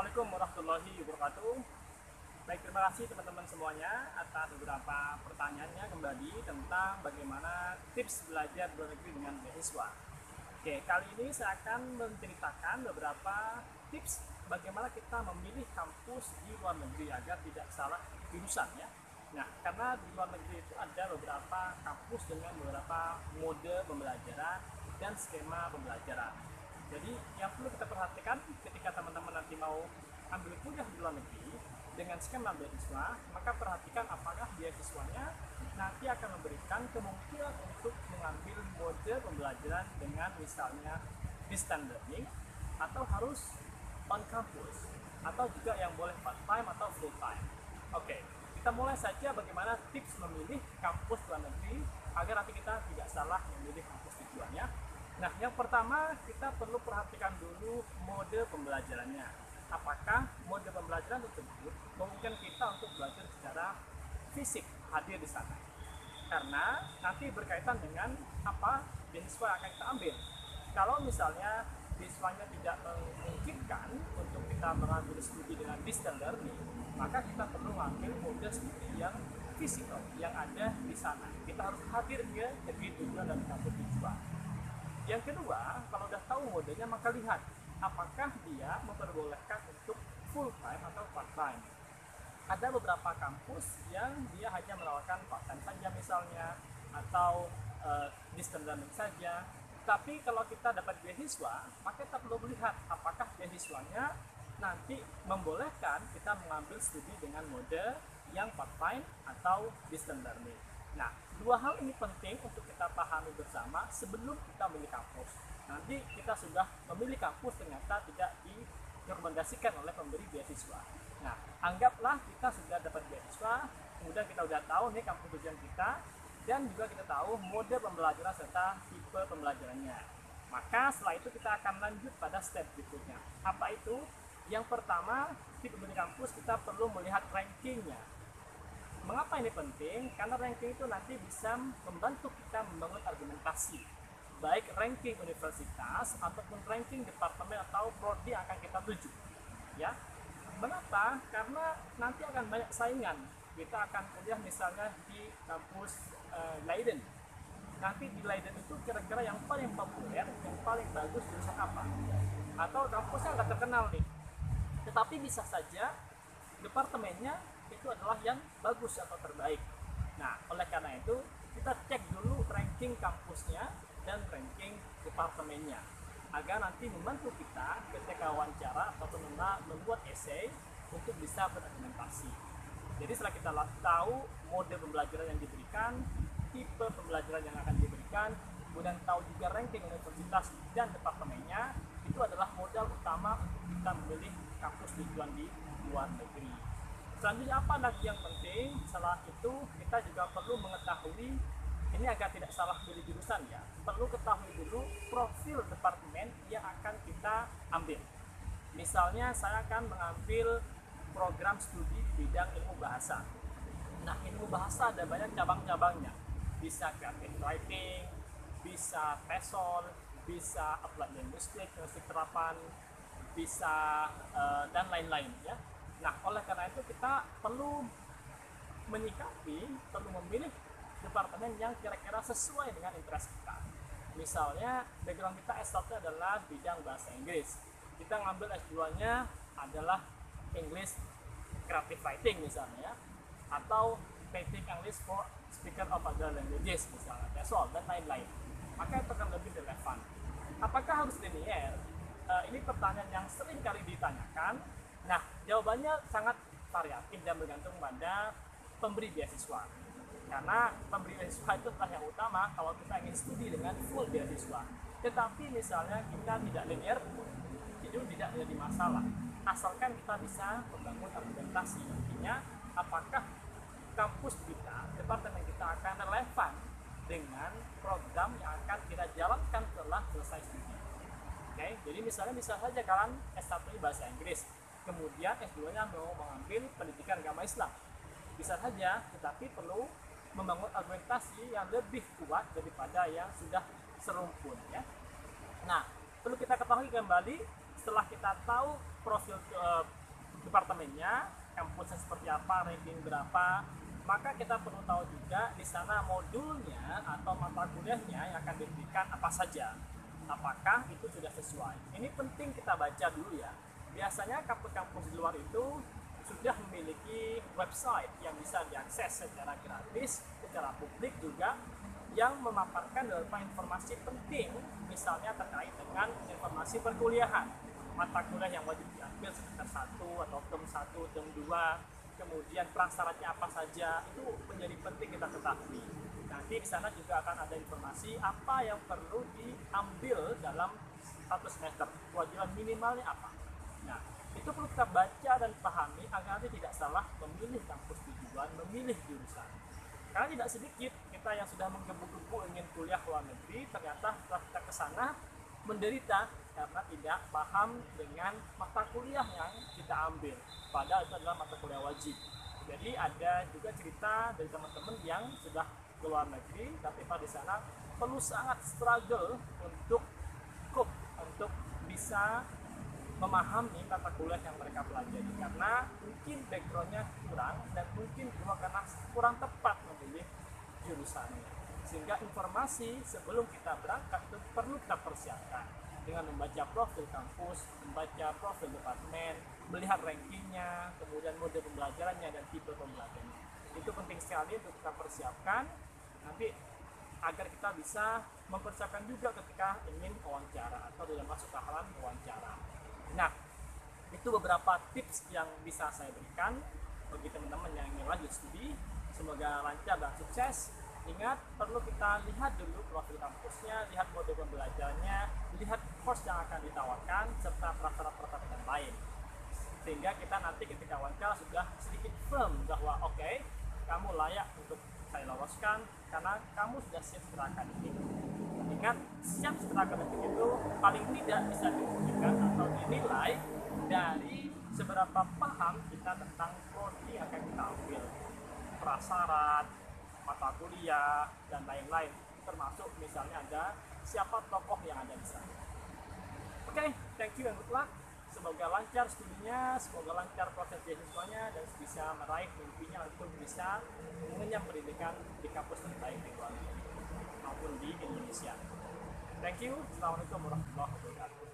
Assalamualaikum warahmatullahi wabarakatuh. Baik, terima kasih teman-teman semuanya atas beberapa pertanyaannya kembali tentang bagaimana tips belajar luar negeri dengan beasiswa. Oke, kali ini saya akan menceritakan beberapa tips bagaimana kita memilih kampus di luar negeri agar tidak salah jurusan ya. Nah, karena di luar negeri itu ada beberapa kampus dengan beberapa mode pembelajaran dan skema pembelajaran. Jadi yang perlu kita perhatikan ketika teman-teman nanti mau ambil kuliah di luar negeri dengan skema beasiswa, maka perhatikan apakah beasiswanya nanti akan memberikan kemungkinan untuk mengambil mode pembelajaran dengan misalnya distance learning atau harus on campus atau juga yang boleh part time atau full time. Oke, kita mulai saja bagaimana tips memilih kampus luar negeri agar nanti kita tidak salah memilih kampus tujuannya. Nah, yang pertama kita perlu perhatikan dulu mode pembelajarannya. Apakah mode pembelajaran tersebut memungkinkan kita untuk belajar secara fisik hadir di sana? Karena nanti berkaitan dengan apa beasiswa yang akan kita ambil. Kalau misalnya beasiswanya tidak memungkinkan untuk kita mengambil studi dengan distance learning, maka kita perlu mengambil mode studi yang fisikal yang ada di sana. Kita harus hadir ke negeri tujuan dan kampus tujuan. Yang kedua, kalau udah tahu modenya maka lihat apakah dia memperbolehkan untuk full time atau part time. Ada beberapa kampus yang dia hanya menawarkan part time saja misalnya atau distance learning saja. Tapi kalau kita dapat beasiswa, maka kita perlu melihat apakah beasiswanya nanti membolehkan kita mengambil studi dengan mode yang part time atau distance learning. Nah, dua hal ini penting untuk kita pahami bersama sebelum kita memilih kampus. Nanti kita sudah memilih kampus ternyata tidak direkomendasikan oleh pemberi beasiswa. Nah, anggaplah kita sudah dapat beasiswa, kemudian kita sudah tahu nih kampus tujuan kita, dan juga kita tahu mode pembelajaran serta tipe pembelajarannya. Maka setelah itu kita akan lanjut pada step berikutnya. Apa itu? Yang pertama, di pemberi kampus kita perlu melihat rankingnya. Mengapa ini penting? Karena ranking itu nanti bisa membantu kita membangun argumentasi, baik ranking universitas ataupun ranking departemen atau prodi yang akan kita tuju. Ya, mengapa? Karena nanti akan banyak saingan. Kita akan kuliah misalnya di kampus Leiden. Nanti di Leiden itu kira-kira yang paling populer, yang paling bagus jurusan apa? Atau kampusnya nggak terkenal nih, tetapi bisa saja departemennya itu adalah yang bagus atau terbaik. Nah, oleh karena itu kita cek dulu ranking kampusnya dan ranking departemennya agar nanti membantu kita ketika wawancara atau membuat essay untuk bisa berargumentasi. Jadi setelah kita tahu mode pembelajaran yang diberikan, tipe pembelajaran yang akan diberikan, kemudian tahu juga ranking universitas dan departemennya, itu adalah modal utama untuk kita memilih kampus tujuan di luar negeri. Selanjutnya apa lagi yang penting? Setelah itu kita juga perlu mengetahui, ini agar tidak salah pilih jurusan ya, perlu ketahui dulu profil departemen yang akan kita ambil. Misalnya saya akan mengambil program studi di bidang ilmu bahasa. Nah, ilmu bahasa ada banyak cabang-cabangnya. Bisa creative writing, bisa TESOL, bisa applied linguistic, linguistik terapan, bisa dan lain-lain ya. Nah, oleh karena itu kita perlu menyikapi, perlu memilih departemen yang kira-kira sesuai dengan interest kita. Misalnya, background kita S1 adalah bidang bahasa Inggris. Kita ngambil S2-nya adalah English Creative Writing misalnya, atau Basic English for Speaker of Other Languages misalnya, TESOL, dan lain-lain. Maka itu akan lebih relevan. Apakah harus linear? Ini pertanyaan yang sering kali ditanyakan. Nah, jawabannya sangat variatif dan bergantung pada pemberi beasiswa. Karena pemberi beasiswa itu adalah yang utama kalau kita ingin studi dengan full beasiswa. Tetapi misalnya kita tidak linear, itu tidak menjadi masalah. Asalkan kita bisa membangun argumentasi. Intinya, apakah kampus kita, departemen kita akan relevan dengan program yang akan kita jalankan setelah selesai studi. Oke, jadi misalnya bisa saja kalian S1 bahasa Inggris, kemudian S2-nya mau mengambil pendidikan agama Islam. Bisa saja, tetapi perlu membangun argumentasi yang lebih kuat daripada yang sudah serumpun ya. Nah, perlu kita ketahui kembali setelah kita tahu profil departemennya, kampusnya seperti apa, ranking berapa, maka kita perlu tahu juga di sana modulnya atau mata kuliahnya yang akan diberikan apa saja. Apakah itu sudah sesuai? Ini penting kita baca dulu ya. Biasanya kampus-kampus di luar itu sudah memiliki website yang bisa diakses secara gratis, secara publik juga, yang memaparkan beberapa informasi penting, misalnya terkait dengan informasi perkuliahan, mata kuliah yang wajib diambil semester 1 atau term 1, term 2, kemudian prasyaratnya apa saja, itu menjadi penting kita ketahui. Nanti di sana juga akan ada informasi apa yang perlu diambil dalam satu semester, kewajiban minimalnya apa. Nah, itu perlu kita baca dan pahami agar nanti tidak salah memilih kampus tujuan, memilih jurusan. Karena tidak sedikit kita yang sudah menggebu-gebu ingin kuliah ke luar negeri, ternyata setelah kita ke sana menderita karena tidak paham dengan mata kuliah yang kita ambil. Padahal itu adalah mata kuliah wajib. Jadi ada juga cerita dari teman-teman yang sudah ke luar negeri, tapi pada sana perlu sangat struggle untuk untuk bisa memahami mata kuliah yang mereka pelajari, karena mungkin backgroundnya kurang dan mungkin juga karena kurang tepat memilih jurusannya. Sehingga informasi sebelum kita berangkat itu perlu kita persiapkan dengan membaca profil kampus, membaca profil departemen, melihat rankingnya, kemudian mode pembelajarannya dan tipe pembelajarannya. Itu penting sekali untuk kita persiapkan nanti agar kita bisa mempersiapkan juga ketika ingin wawancara atau dalam masuk tahapan wawancara. Nah, itu beberapa tips yang bisa saya berikan bagi teman-teman yang ingin lanjut studi. Semoga lancar dan sukses. Ingat, perlu kita lihat dulu profil kampusnya, lihat mode pembelajarannya, lihat course yang akan ditawarkan, serta prasyarat-prasyarat yang lain. Sehingga kita nanti ketika wawancara sudah sedikit firm bahwa oke, kamu layak untuk saya loloskan karena kamu sudah siap secara akademik. Ingat, siap secara akademik itu paling tidak bisa dibuktikan atau dinilai dari seberapa paham kita tentang prodi yang akan kita ambil, prasyarat, mata kuliah, dan lain-lain. Termasuk misalnya ada siapa tokoh yang ada di sana. Oke, thank you and good luck. Semoga lancar studinya, semoga lancar proses beasiswanya, dan bisa meraih mimpinya untuk bisa mengenyam pendidikan di kampus terbaik di luar negeri maupun di Indonesia. Thank you. Assalamualaikum warahmatullahi wabarakatuh.